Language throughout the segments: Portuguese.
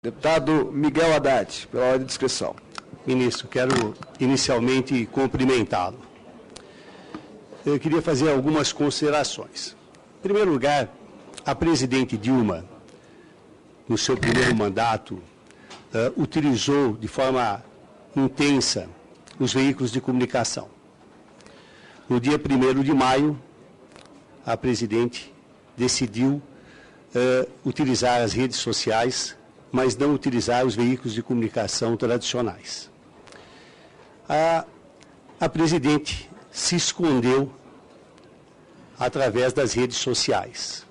Deputado Miguel Haddad, pela ordem de inscrição. Ministro, quero inicialmente cumprimentá-lo. Eu queria fazer algumas considerações. Em primeiro lugar, a presidente Dilma, no seu primeiro mandato, utilizou de forma intensa os veículos de comunicação. No dia 1º de maio, a presidente decidiu utilizar as redes sociais, mas não utilizar os veículos de comunicação tradicionais. A presidente se escondeu através das redes sociais.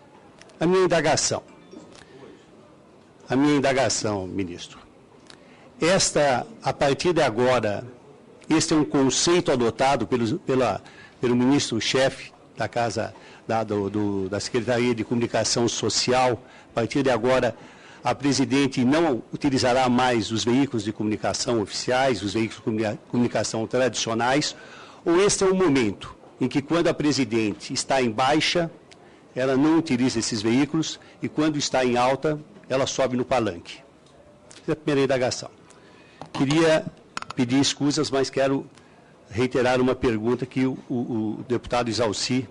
A minha indagação, ministro, a partir de agora, este é um conceito adotado pelo ministro-chefe da Casa, da Secretaria de Comunicação Social. A partir de agora, a presidente não utilizará mais os veículos de comunicação oficiais, os veículos de comunicação tradicionais, ou este é um momento em que, quando a presidente está em baixa, ela não utiliza esses veículos e, quando está em alta, ela sobe no palanque? Essa é a primeira indagação. Queria pedir escusas, mas quero reiterar uma pergunta que o deputado Exalci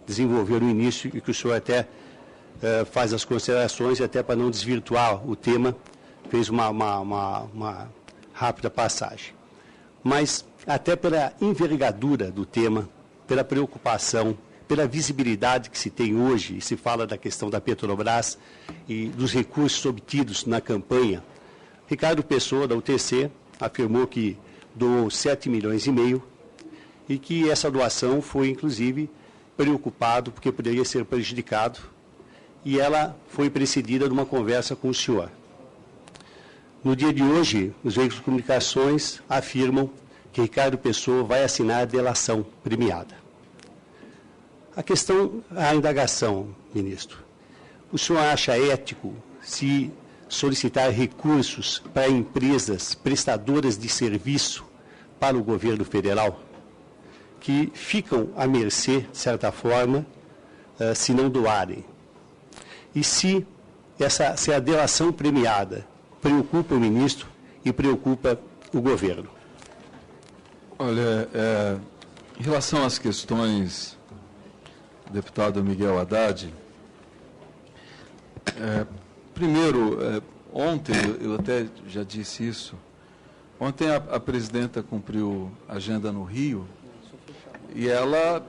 desenvolveu no início e que o senhor até faz as considerações, e até para não desvirtuar o tema, fez uma rápida passagem. Mas, até pela envergadura do tema, pela preocupação, pela visibilidade que se tem hoje, e se fala da questão da Petrobras e dos recursos obtidos na campanha, Ricardo Pessoa, da UTC, afirmou que doou 7,5 milhões e que essa doação foi, inclusive, preocupado porque poderia ser prejudicado, e ela foi precedida de uma conversa com o senhor. No dia de hoje, os veículos de comunicações afirmam que Ricardo Pessoa vai assinar a delação premiada. A indagação, ministro, o senhor acha ético se solicitar recursos para empresas prestadoras de serviço para o governo federal, que ficam à mercê, de certa forma, se não doarem? E se a delação premiada preocupa o ministro e preocupa o governo? Olha, em relação às questões do deputado Miguel Haddad, primeiro, ontem, eu até já disse isso, ontem a presidenta cumpriu agenda no Rio e ela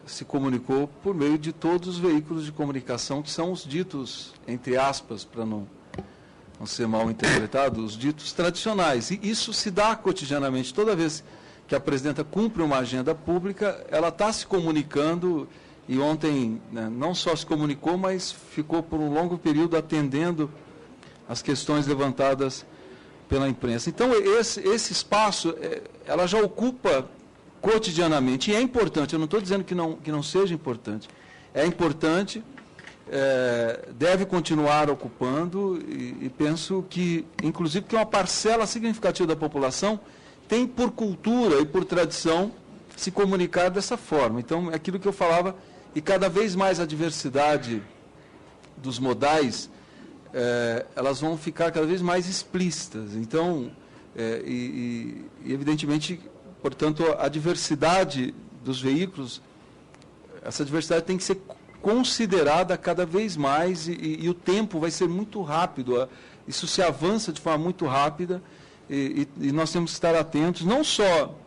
se comunicou por meio de todos os veículos de comunicação, que são os ditos, entre aspas, para não ser mal interpretado, os ditos tradicionais. E isso se dá cotidianamente. Toda vez que a presidenta cumpre uma agenda pública, ela está se comunicando, e ontem, né, não só se comunicou, mas ficou por um longo período atendendo as questões levantadas pela imprensa. Então, esse espaço, ela já ocupa cotidianamente, e é importante, eu não estou dizendo que não seja importante, é importante, deve continuar ocupando, e penso que, inclusive, que uma parcela significativa da população tem por cultura e por tradição se comunicar dessa forma. Então, é aquilo que eu falava, e cada vez mais a diversidade dos modais, elas vão ficar cada vez mais explícitas. Então, evidentemente, portanto, a diversidade dos veículos, essa diversidade tem que ser considerada cada vez mais, e o tempo vai ser muito rápido, isso se avança de forma muito rápida, e nós temos que estar atentos, não só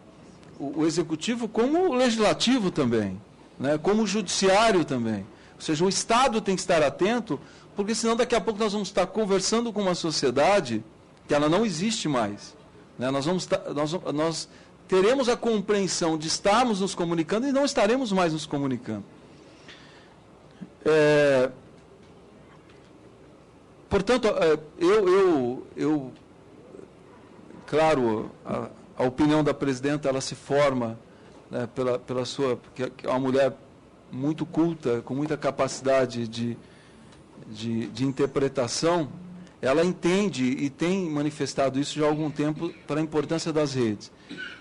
o executivo, como o legislativo também, né, como o judiciário também. Ou seja, o Estado tem que estar atento, porque senão daqui a pouco nós vamos estar conversando com uma sociedade que ela não existe mais. Né? Nós teremos a compreensão de estarmos nos comunicando e não estaremos mais nos comunicando. Portanto, claro, a opinião da presidenta, ela se forma, né, pela sua, porque é uma mulher muito culta, com muita capacidade de interpretação. Ela entende e tem manifestado isso já há algum tempo para a importância das redes.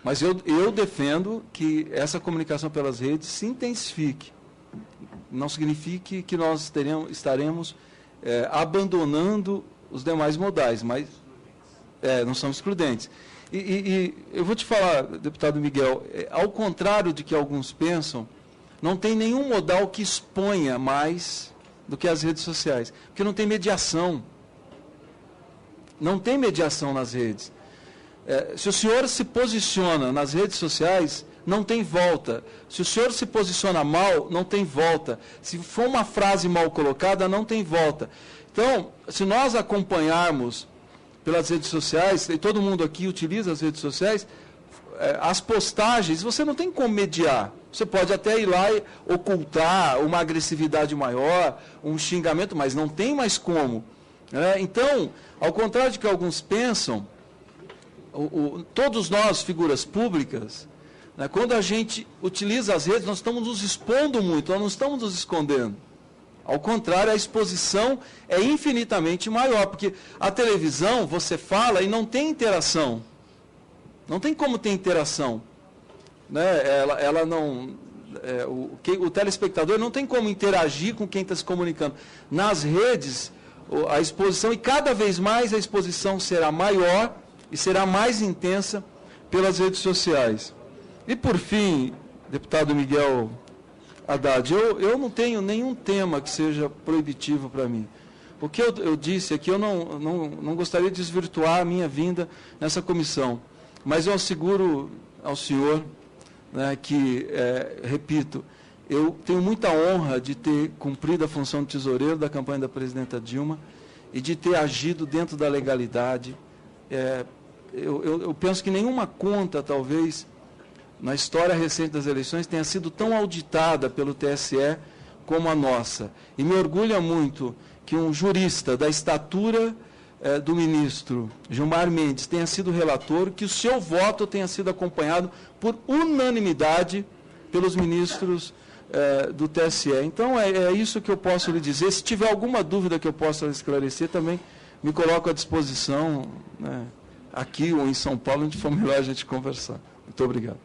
Mas eu defendo que essa comunicação pelas redes se intensifique. Não signifique que nós estaremos abandonando os demais modais, mas não são excludentes. E eu vou te falar, deputado Miguel, ao contrário de que alguns pensam, não tem nenhum modal que exponha mais do que as redes sociais, porque não tem mediação. Não tem mediação nas redes. Se o senhor se posiciona nas redes sociais, não tem volta. Se o senhor se posiciona mal, não tem volta. Se for uma frase mal colocada, não tem volta. Então, se nós acompanharmos pelas redes sociais, e todo mundo aqui utiliza as redes sociais, as postagens, você não tem como mediar. Você pode até ir lá e ocultar uma agressividade maior, um xingamento, mas não tem mais como. Então, ao contrário de que alguns pensam, todos nós, figuras públicas, quando a gente utiliza as redes, nós estamos nos expondo muito, nós não estamos nos escondendo. Ao contrário, a exposição é infinitamente maior, porque a televisão, você fala e não tem interação. Não tem como ter interação. Ela não... o telespectador não tem como interagir com quem está se comunicando. Nas redes, a exposição, e cada vez mais a exposição será maior e será mais intensa pelas redes sociais. E por fim, deputado Miguel Haddad, eu não tenho nenhum tema que seja proibitivo para mim. O que eu disse aqui, eu não gostaria de desvirtuar a minha vinda nessa comissão, mas eu asseguro ao senhor que, repito, eu tenho muita honra de ter cumprido a função de tesoureiro da campanha da presidenta Dilma e de ter agido dentro da legalidade. Eu penso que nenhuma conta, talvez, na história recente das eleições, tenha sido tão auditada pelo TSE como a nossa. E me orgulha muito que um jurista da estatura do ministro Gilmar Mendes tenha sido relator, que o seu voto tenha sido acompanhado por unanimidade pelos ministros do TSE. Então, é isso que eu posso lhe dizer. Se tiver alguma dúvida que eu possa esclarecer, também me coloco à disposição, aqui ou em São Paulo, onde for melhor a gente conversar. Muito obrigado.